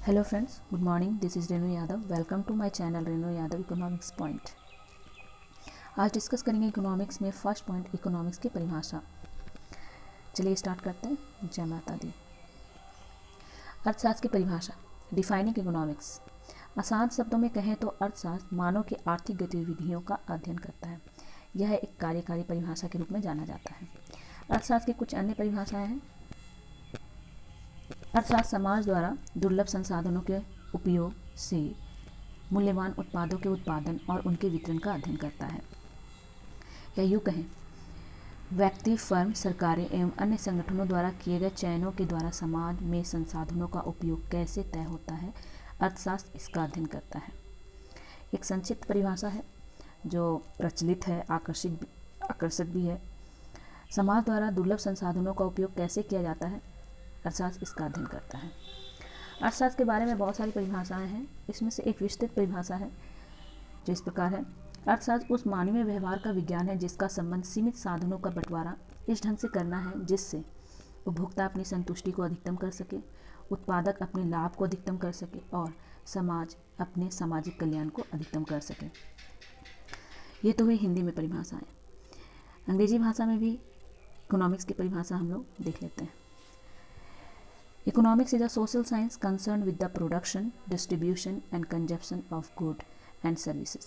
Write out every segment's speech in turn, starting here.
Hello friends, good morning. This is Renu Yadav. Welcome to my channel Renu Yadav economics point. आज discuss करेंगे economics में first point, economics की परिभाषा। चलिए स्टार्ट करते हैं। जय माता दी। अर्थशास्त्र की परिभाषा, डिफाइनिंग इकोनॉमिक्स। आसान शब्दों में कहें तो अर्थशास्त्र मानव की आर्थिक गतिविधियों का अध्ययन करता है। यह एक कार्यकारी परिभाषा के रूप में जाना जाता है। अर्थशास्त्र की कुछ अन्य परिभाषाएं हैं। अर्थशास्त्र समाज द्वारा दुर्लभ संसाधनों के उपयोग से मूल्यवान उत्पादों के उत्पादन और उनके वितरण का अध्ययन करता है। या यूँ कहें, व्यक्ति, फर्म, सरकारें एवं अन्य संगठनों द्वारा किए गए चयनों के द्वारा समाज में संसाधनों का उपयोग कैसे तय होता है, अर्थशास्त्र इसका अध्ययन करता है। एक संक्षिप्त परिभाषा है जो प्रचलित है, आकर्षक भी है। समाज द्वारा दुर्लभ संसाधनों का उपयोग कैसे किया जाता है, अर्थशास्त्र इसका अध्ययन करता है। अर्थशास्त्र के बारे में बहुत सारी परिभाषाएं हैं। इसमें से एक विस्तृत परिभाषा है जो इस प्रकार है: अर्थशास्त्र उस मानवीय व्यवहार का विज्ञान है जिसका संबंध सीमित साधनों का बंटवारा इस ढंग से करना है जिससे उपभोक्ता अपनी संतुष्टि को अधिकतम कर सके, उत्पादक अपने लाभ को अधिकतम कर सके और समाज अपने सामाजिक कल्याण को अधिकतम कर सके। ये तो हुई हिंदी में परिभाषाएं। अंग्रेजी भाषा में भी इकोनॉमिक्स की परिभाषा हम लोग देख लेते हैं। Economics is a social science concerned with the production, distribution, and consumption of goods and services.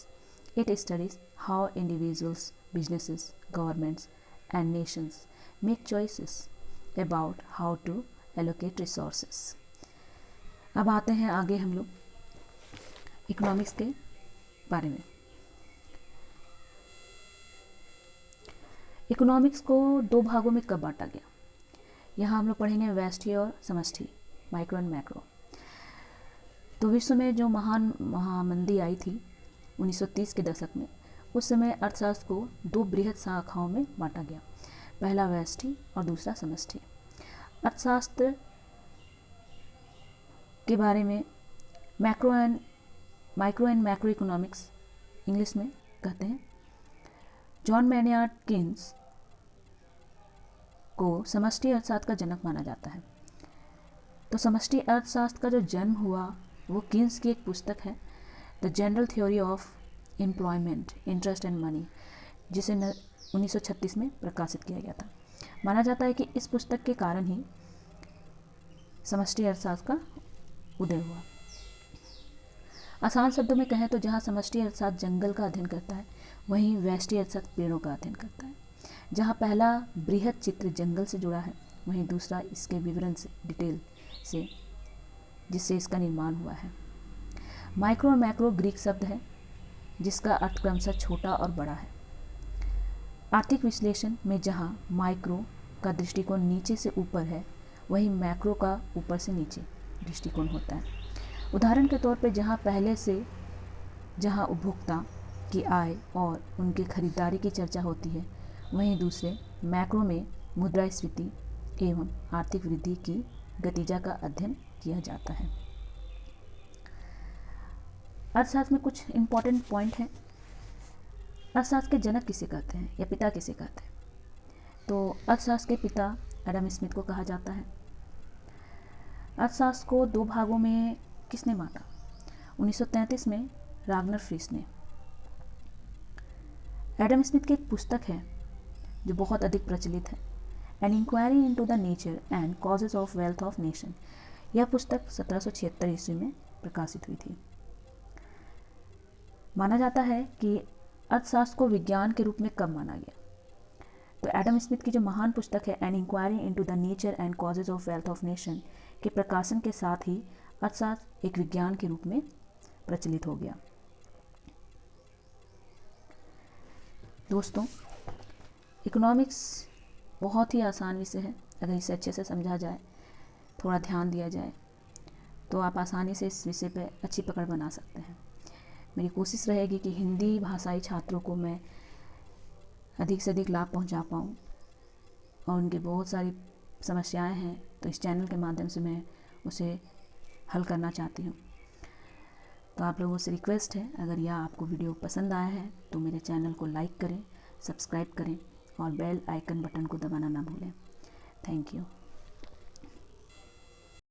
It studies how individuals, businesses, governments, and nations make choices about how to allocate resources. अब आते हैं आगे हम लोग economics के बारे में। Economics को दो भागों में कब बांटा गया? यहाँ हम लोग पढ़ेंगे व्यष्टि और समष्टि, माइक्रो एंड मैक्रो। तो विश्व में जो महामंदी आई थी 1930 के दशक में, उस समय अर्थशास्त्र को दो बृहद शाखाओं में बांटा गया। पहला व्यष्टि और दूसरा समष्टि। अर्थशास्त्र के बारे में micro and macro economics English में कहते हैं। जॉन मैन्यार्ड केन्स को समष्टि अर्थशास्त्र का जनक माना जाता है। तो समष्टि अर्थशास्त्र का जो जन्म हुआ वो कीन्स की एक पुस्तक है, the general theory of employment, interest and money, जिसे 1936 में प्रकाशित किया गया था। माना जाता है कि इस पुस्तक के कारण ही समष्टि अर्थशास्त्र का उदय हुआ। आसान शब्दों में कहें तो जहाँ समष्टि अर्थशास्त्र जंगल का अध्ययन करता है, वहीं व्यष्टि अर्थशास्त्र पेड़ों का अध्ययन करता है। जहाँ पहला बृहद चित्र जंगल से जुड़ा है, वहीं दूसरा इसके विवरण से, डिटेल से, जिससे इसका निर्माण हुआ है। माइक्रो और मैक्रो ग्रीक शब्द है जिसका अर्थ क्रमशः छोटा और बड़ा है। आर्थिक विश्लेषण में जहाँ माइक्रो का दृष्टिकोण नीचे से ऊपर है, वहीं मैक्रो का ऊपर से नीचे दृष्टिकोण होता है। उदाहरण के तौर पर जहाँ उपभोक्ता की आय और उनके खरीदारी की चर्चा होती है, वहीं दूसरे मैक्रो में मुद्रास्फीति एवं आर्थिक वृद्धि की गतिजा का अध्ययन किया जाता है। अर्थशास्त्र में कुछ इम्पॉर्टेंट पॉइंट हैं। अर्थशास्त्र के जनक किसे कहते हैं या पिता किसे कहते हैं? तो अर्थशास्त्र के पिता एडम स्मिथ को कहा जाता है। अर्थशास्त्र को दो भागों में किसने बांटा? 1933 में रागनर फ्रीस ने। एडम स्मिथ की एक पुस्तक है जो बहुत अधिक प्रचलित है, an inquiry into the nature and causes of wealth of nation. यह पुस्तक 1776 ईस्वी में प्रकाशित हुई थी। माना जाता है कि अर्थशास्त्र को विज्ञान के रूप में कब माना गया? तो एडम स्मिथ की जो महान पुस्तक है an inquiry into the nature and causes of wealth of nation के प्रकाशन के साथ ही अर्थशास्त्र एक विज्ञान के रूप में प्रचलित हो गया। दोस्तों, इकोनॉमिक्स बहुत ही आसान विषय है। अगर इसे अच्छे से समझा जाए, थोड़ा ध्यान दिया जाए, तो आप आसानी से इस विषय पर अच्छी पकड़ बना सकते हैं। मेरी कोशिश रहेगी कि हिंदी भाषाई छात्रों को मैं अधिक से अधिक लाभ पहुंचा पाऊं, और उनकी बहुत सारी समस्याएं हैं तो इस चैनल के माध्यम से मैं उसे हल करना चाहती हूं। तो आप लोगों से रिक्वेस्ट है, अगर यह आपको वीडियो पसंद आया है तो मेरे चैनल को लाइक करें, सब्सक्राइब करें और बेल आइकन बटन को दबाना ना भूलें। Thank you.